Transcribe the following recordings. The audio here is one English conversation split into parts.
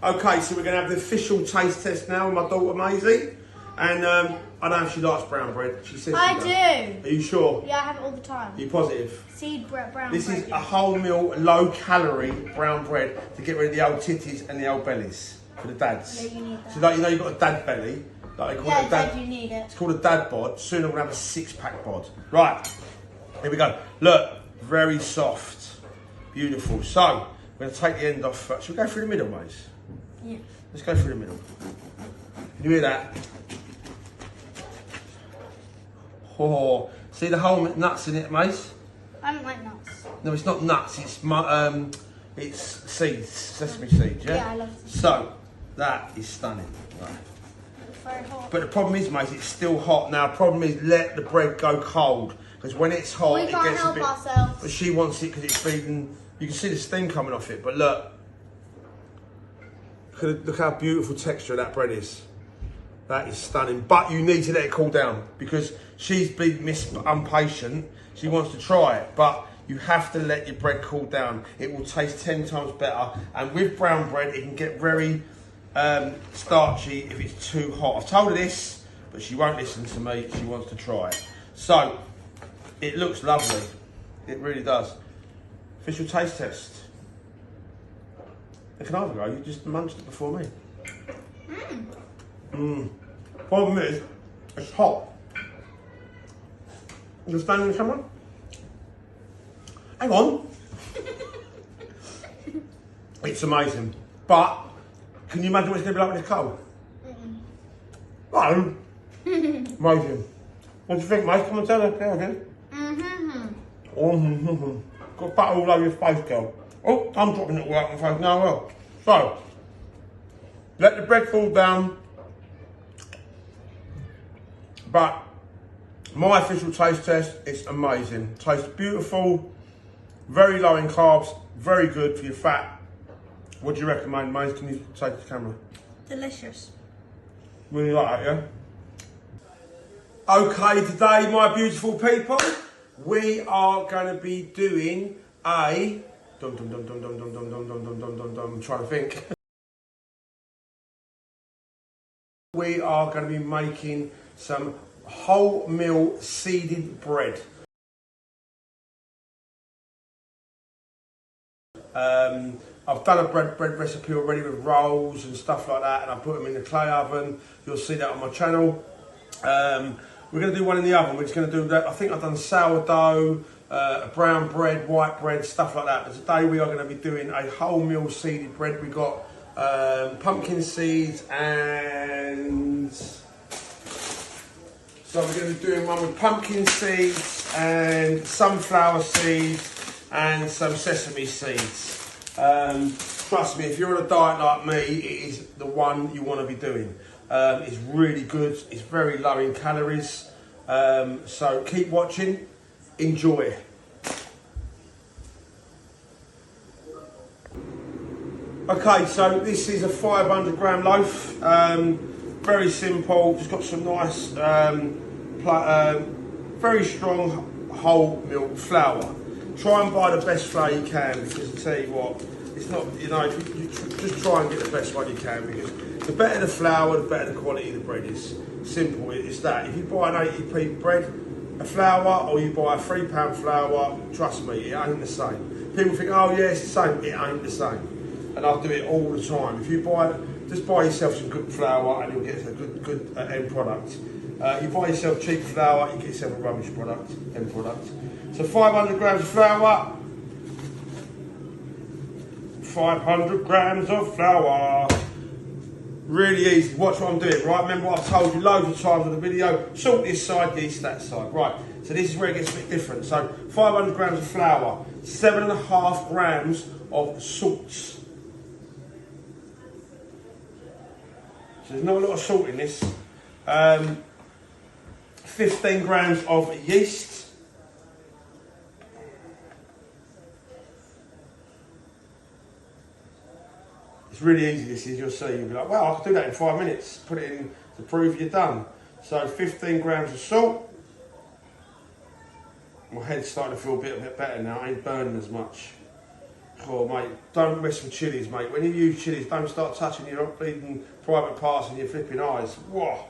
Okay, so we're going to have the official taste test now with my daughter Maisie. And I don't know if she likes brown bread. She says I she do. does. Are you sure? Yeah, I have it all the time. Are you positive? Seed brown bread. This is a wholemeal, low-calorie brown bread to get rid of the old titties and the old bellies for the dads. Yeah, you need that. So like, you know you've got a dad belly. Like they call it a dad. You need it. It's called a dad bod. Soon we're going to have a six-pack bod. Right, here we go. Look, very soft. Beautiful. So, we're going to take the end off first. Should we go through the middle, mate? Yeah. Let's go through the middle. Can you hear that? Oh, see the whole nuts in it, mate? I don't like nuts. No, it's not nuts. It's seeds, sesame seeds. Yeah. Yeah, I love them. So that is stunning. Right. It's very hot. But the problem is, mate, it's still hot. Now, the problem is, let the bread go cold because when it's hot, We it can't gets a help bit. ourselves. But she wants it because it's feeding. You can see the steam coming off it. But look how beautiful texture that bread is. That is stunning. But you need to let it cool down because she's been impatient. She wants to try it, but you have to let your bread cool down. It will taste 10 times better. And with brown bread, it can get very starchy if it's too hot. I've told her this, but she won't listen to me. She wants to try it. So, it looks lovely. It really does. Official taste test. It can either go. You just munched it before me. Problem is, it's hot. You stand in the camera? Hang on. It's amazing. But, can you imagine what it's going to be like when it's cold? No. Amazing. What do you think, mate? Come and tell her. Go again. Got butter all over your face, girl. Oh, I'm dropping it all out my face now, well. So, let the bread fall down. But, my official taste test, it's amazing. Tastes beautiful, very low in carbs, very good for your fat. What do you recommend, mate? Can you take it to the camera? Delicious. Really like that, yeah? Okay, today, my beautiful people, we are going to be doing a... I'm trying to think. We are going to be making some wholemeal seeded bread. I've done a bread recipe already with rolls and stuff like that, and I put them in the clay oven. You'll see that on my channel. We're going to do one in the oven. We're just going to do that. I think I've done sourdough, brown bread, white bread, stuff like that. But today we are going to be doing a wholemeal seeded bread. We got pumpkin seeds and... So we're going to be doing one with pumpkin seeds and sunflower seeds and some sesame seeds. Trust me, if you're on a diet like me, it is the one you want to be doing. It's really good. It's very low in calories. So keep watching. Enjoy. Okay, so this is a 500 gram loaf. Very simple. Just got some nice, very strong wholemeal flour. Try and buy the best flour you can because I tell you what, it's not, you know, you just try and get the best one you can because the better the flour, the better the quality of the bread is. Simple, it's that. If you buy an 80p bread, a flour, or you buy a £3 flour, trust me, it ain't the same. People think, oh yeah, it's the same. It ain't the same. And I do it all the time. If you just buy yourself some good flour and you'll get a good end product. You buy yourself cheap flour, you get yourself a rubbish product, end product. So 500 grams of flour. 500 grams of flour. Really easy. Watch what I'm doing, right? Remember what I've told you loads of times on the video. Salt this side, yeast that side. Right, so this is where it gets a bit different. So 500 grams of flour, 7.5 grams of salt. So there's not a lot of salt in this. 15 grams of yeast. It's really easy, this is, you'll see. You'll be like, well, I can do that in 5 minutes. Put it in to prove you're done. So 15 grams of salt. My head's starting to feel a bit better now. I ain't burning as much. Oh mate, don't mess with chilies, mate. When you use chilies, don't start touching your bleeding private parts and your flipping eyes. Whoa.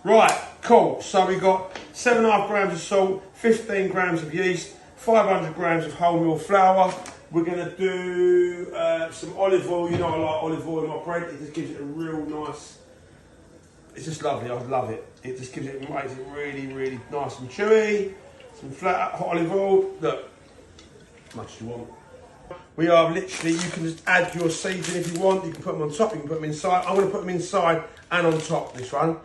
Right, cool. So we got 7.5 grams of salt, 15 grams of yeast, 500 grams of wholemeal flour. We're going to do some olive oil. You know I like olive oil in my bread. It just gives it a real nice... It's just lovely, I love it. It just gives it, makes it really, really nice and chewy. Some flat hot olive oil. Look, as much as you want. We are literally, you can just add your seeds in if you want. You can put them on top, you can put them inside. I'm going to put them inside and on top this one.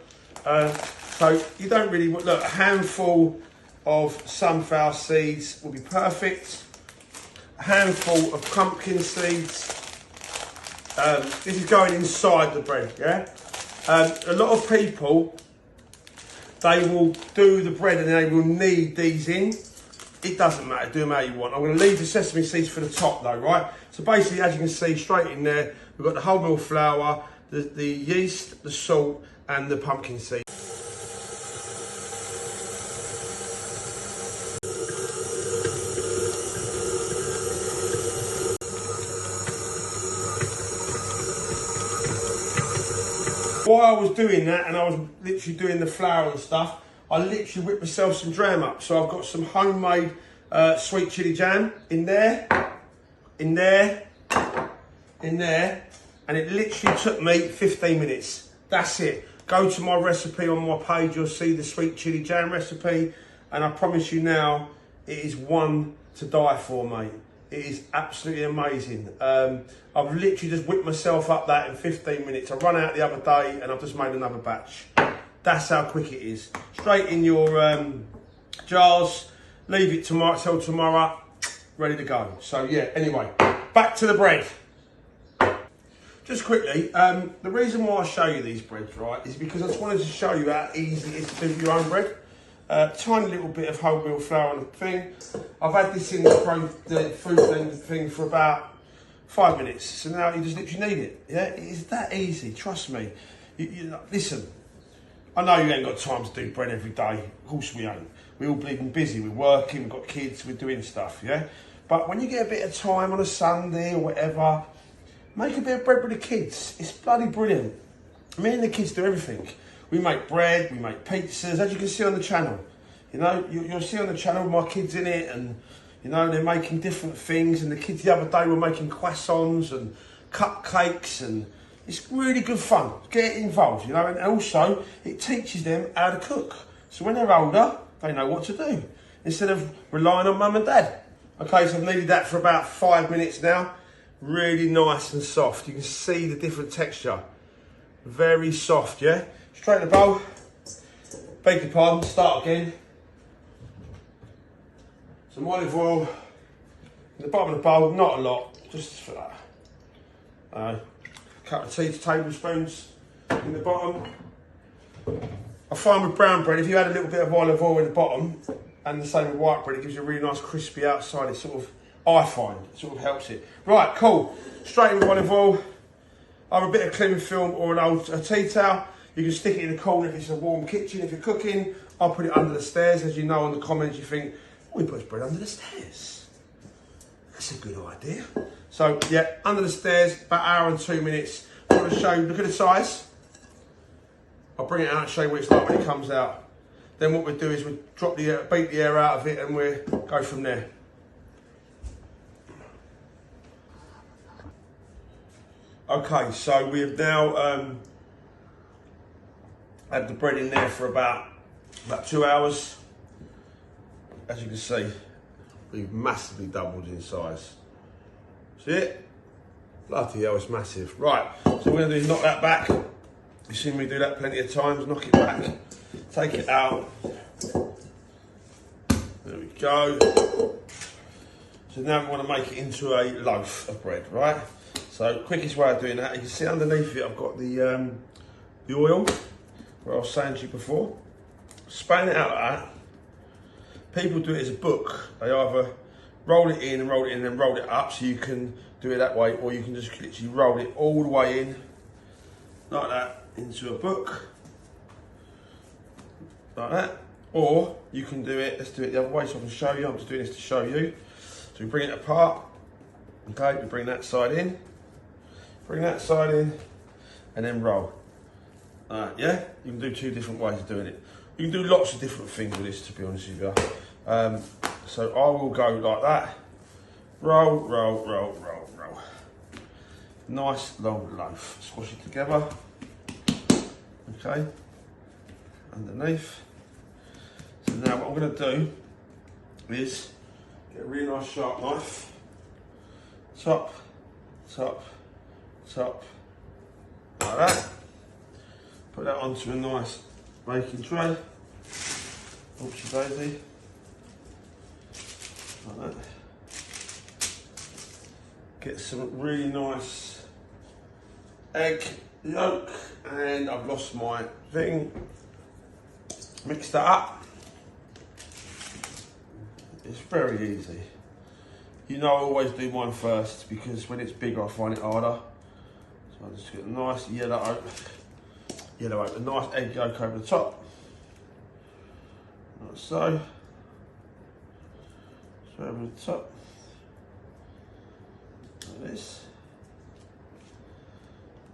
So you don't really want, look, a handful of sunflower seeds will be perfect. A handful of pumpkin seeds. This is going inside the bread, yeah? A lot of people, they will do the bread and they will knead these in. It doesn't matter, do them how you want. I'm going to leave the sesame seeds for the top though, right? So basically, as you can see, straight in there, we've got the wholemeal flour, the yeast, the salt, and the pumpkin seed. While I was doing that, and I was literally doing the flour and stuff, I literally whipped myself some jam up. So I've got some homemade sweet chilli jam in there, in there, in there, and it literally took me 15 minutes. That's it. Go to my recipe on my page, you'll see the sweet chilli jam recipe, and I promise you now, it is one to die for, mate. It is absolutely amazing. I've literally just whipped myself up that in 15 minutes. I run out the other day and I've just made another batch. That's how quick it is. Straight in your jars, leave it tomorrow till tomorrow, ready to go. So yeah, anyway, back to the bread. Just quickly, the reason why I show you these breads, right, is because I just wanted to show you how easy it is to do your own bread. Tiny little bit of wholemeal flour on the thing. I've had this in the food blend thing for about 5 minutes. So now you just literally need it. Yeah, it is that easy, trust me. Listen, I know you ain't got time to do bread every day. Of course we ain't. We're all bleeding busy, we're working, we've got kids, we're doing stuff, yeah? But when you get a bit of time on a Sunday or whatever, make a bit of bread with the kids. It's bloody brilliant. Me and the kids do everything. We make bread, we make pizzas, as you can see on the channel. You know, you'll see on the channel my kids in it, and you know, they're making different things. And the kids the other day were making croissants and cupcakes, and it's really good fun. Get involved, you know, and also it teaches them how to cook. So when they're older, they know what to do instead of relying on mum and dad. Okay, so I've kneaded that for about 5 minutes now. Really nice and soft. You can see the different texture. Very soft, yeah? Straight in the bowl. Beg your pardon, start again. Some olive oil in the bottom of the bowl, not a lot, just for that. A couple of tablespoons in the bottom. I find with brown bread, if you add a little bit of olive oil in the bottom, and the same with white bread, it gives you a really nice crispy outside. It sort of, I find, it sort of helps it. Right, cool. Straight in with olive oil. I have a bit of cling film or an old tea towel. You can stick it in the corner if it's a warm kitchen. If you're cooking, I'll put it under the stairs. As you know, in the comments, you think, we put his bread under the stairs. That's a good idea. So, yeah, under the stairs, about an hour and 2 minutes. I want to show you, look at the size. I'll bring it out and show you what it's like when it comes out. Then what we'll do is we'll drop the air, beat the air out of it, and we'll go from there. Okay, so we have now had the bread in there for about 2 hours. As you can see, we've massively doubled in size. See it? Bloody hell, it's massive. Right, so what we're going to do is knock that back. You've seen me do that plenty of times. Knock it back, take it out. There we go. So now we want to make it into a loaf of bread, right? So quickest way of doing that, you can see underneath it I've got the oil, where I was saying to you before. Span it out like that. People do it as a book. They either roll it in and roll it in and then roll it up, so you can do it that way, or you can just literally roll it all the way in, like that, into a book, like that. Or you can do it, let's do it the other way so I can show you. I'm just doing this to show you. So we bring it apart, Okay, you bring that side in, and then roll. Yeah, you can do 2 different ways of doing it. You can do lots of different things with this, to be honest with you. So I will go like that. Roll, roll, roll, roll, roll. Nice long loaf. Squash it together. Okay, underneath. So now what I'm going to do is get a really nice sharp knife. Top, top, top, like that. Put that onto a nice baking tray. Oopsie daisy. Like that. Get some really nice egg yolk, and I've lost my thing. Mix that up. It's very easy. You know, I always do mine first because when it's bigger I find it harder. So I just get a nice yellow oat, a nice egg yolk over the top. Like so. So over the top. Like this.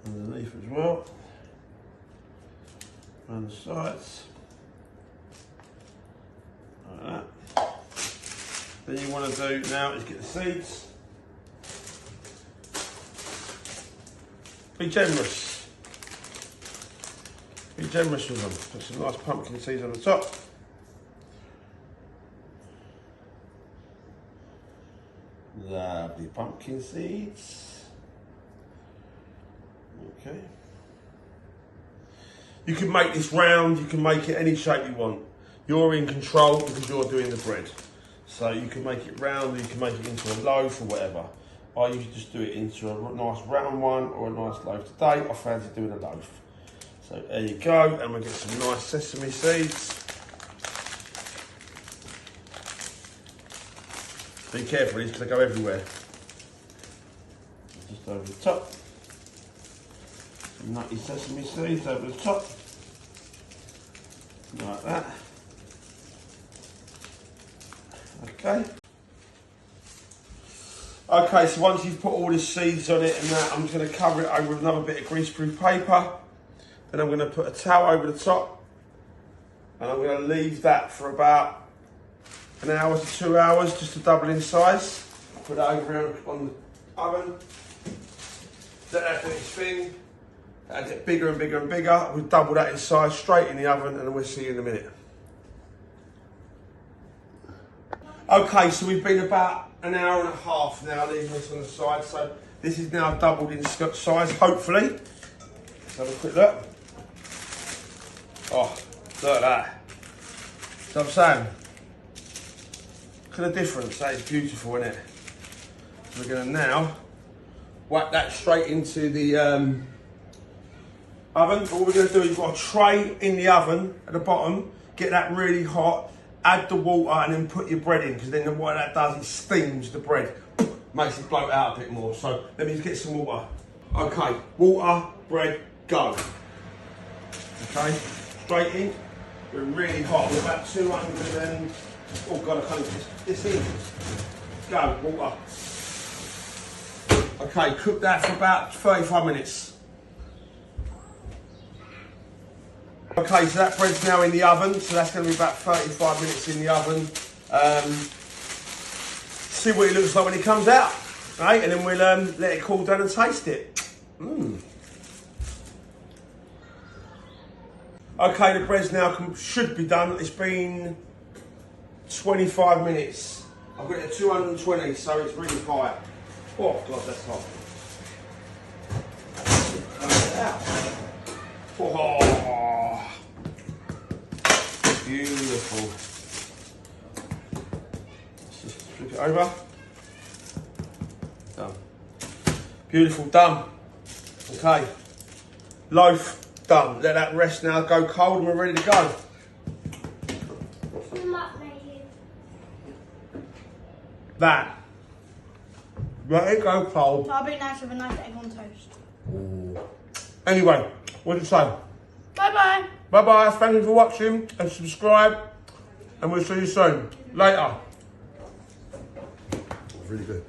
Underneath as well. Around the sides. Like that. Then you want to do now is get the seeds. Be generous. Be generous with them. Put some nice pumpkin seeds on the top. Lovely pumpkin seeds. Okay. You can make this round, you can make it any shape you want. You're in control because you're doing the bread. So you can make it round, you can make it into a loaf or whatever. I usually just do it into a nice round one or a nice loaf. Today I fancy doing a loaf. So there you go, and we'll get some nice sesame seeds. Be careful, these because they go everywhere. Just over the top. Some nutty sesame seeds over the top. Like that. Okay. Okay, so once you've put all the seeds on it and that, I'm just going to cover it over with another bit of greaseproof paper. Then I'm going to put a towel over the top. And I'm going to leave that for about an hour to 2 hours just to double in size. Put that over here on the oven. Let that do its thing. That'll get bigger and bigger and bigger. We'll double that in size straight in the oven, and we'll see you in a minute. Okay, so we've been about an hour and a half now leaving this on the side. So this is now doubled in size, hopefully. Let's have a quick look. Oh, look at that. So I'm saying, look at the difference. That is beautiful, isn't it? We're going to now whack that straight into the oven. But what we're going to do is we've got a tray in the oven at the bottom. Get that really hot. Add the water and then put your bread in, because then what that does, it steams the bread. Makes it float out a bit more. So let me just get some water. Okay, water, bread, go. Okay, straight in. We're really hot. We're about 200 and... Oh God, I can't get this in. Go, water. Okay, cook that for about 35 minutes. Okay, so that bread's now in the oven, so that's going to be about 35 minutes in the oven. See what it looks like when it comes out, right? And then we'll let it cool down and taste it. Okay, the bread's now should be done. It's been 25 minutes. I've got it at 220, so it's really high. Oh God, that's hot. Oh, beautiful. Let's just flip it over. Done. Beautiful, done. Okay. Loaf, done. Let that rest now, go cold, and we're ready to go. That. Let it go cold. That'll be nice with a nice egg on toast. Ooh. Anyway, what do you say? Bye-bye. Bye-bye. Thank you for watching and subscribe. And we'll see you soon. Later. Really good.